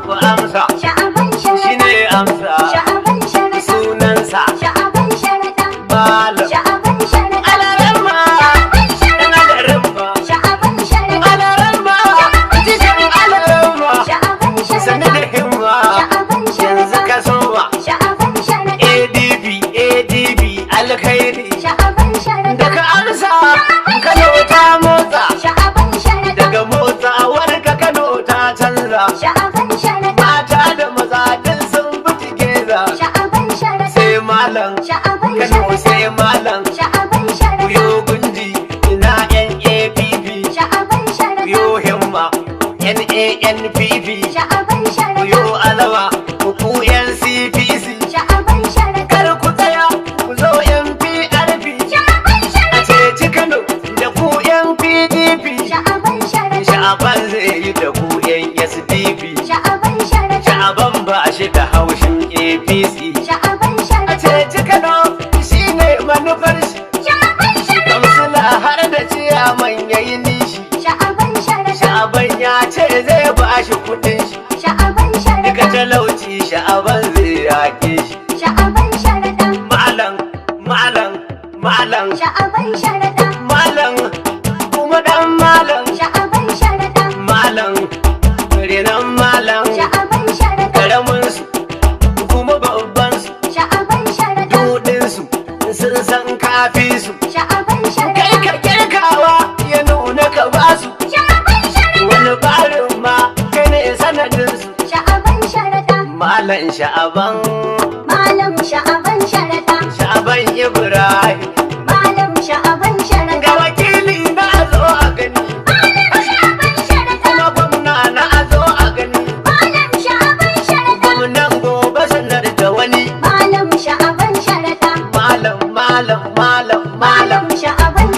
Ku amsa. Sha'aban Shi sharaɗa. ne amsa. Sha'aban sharaɗa. Sunansa. Sha'aban sharaɗa. Malam. Sha'aban sharaɗa. Alarama. Sha'aban sharaɗa. Alarama. Sha'aban sharaɗa. Alarama. Cikin alarama. Sha'aban Sani sharaɗa. da himma. Sha'aban Yanzu sharaɗa. ka soma. Sha'aban sharaɗa. ADB alkhairi. Sha'aban sharaɗa. Daga amsa. Kano ta motsa. Sha'aban sharaɗa. Daga motsawar ka Kano ta canza. Sha'aban sharaɗa. Mata da maza duk sun bi tigeza. Sha'aban sharaɗa. Sai malam. Sha'aban Kano sharaɗa. sai malam. Sha'aban sharaɗa. Yo gundi ina NAPP. Sha'aban sharaɗa. Yo himma NANPP. Sha'aban sharaɗa. Yo alawa ku NCPC. Sha'aban sharaɗa. Kar ku tsaya ku zo NPRP. Sha'aban A sharaɗa. ceci Kano da ku NPDP. Sha'aban sharaɗa. Sha'aban zai yi da ku SDP. Sha'aban sharaɗa. Sha'aban ba shi da haushin APC. Sha'aban A sharaɗa. ceci Kano shi ne manufar shi. Sha'aban sharaɗa. Kamsila har da ciyaman yayi nishi. Sha'aban sharaɗa. Sha'aban ya ce zai ba shi kudin shi. Sha'aban Duka sharaɗa. talauci sha'aban zai yake shi. Sha'aban sharaɗa. Malam, malam, malam, Sha'aban sharaɗa. malam, kuma dan malam, Sha'aban sharaɗa. malam, renan malam, Sha'aban sharaɗa. karamin su, kuma babban su, Sha'aban sharaɗa. dudin su, sun san kafi su. Sha'aban Kai sharaɗa. ka kirkawa ya nuna ka basu. Sha'aban sharaɗa. Wani barin ma kai ne sanadin su. Sha'aban sharaɗa. Malam sha'aban, Malam Sha'aban sharaɗa. sha'aban Ibrahim. Malam Sha'aban sharaɗa. Ga wakili na a zo a gani, Malam Sha'aban sharaɗa. kuma gwamna na a zo a gani. Malam Sha'aban sharaɗa. Gwamnan gobe sanar da wani. Malam Sha'aban sharaɗa. Malam, malam, malam, malam. Malam Sha'aban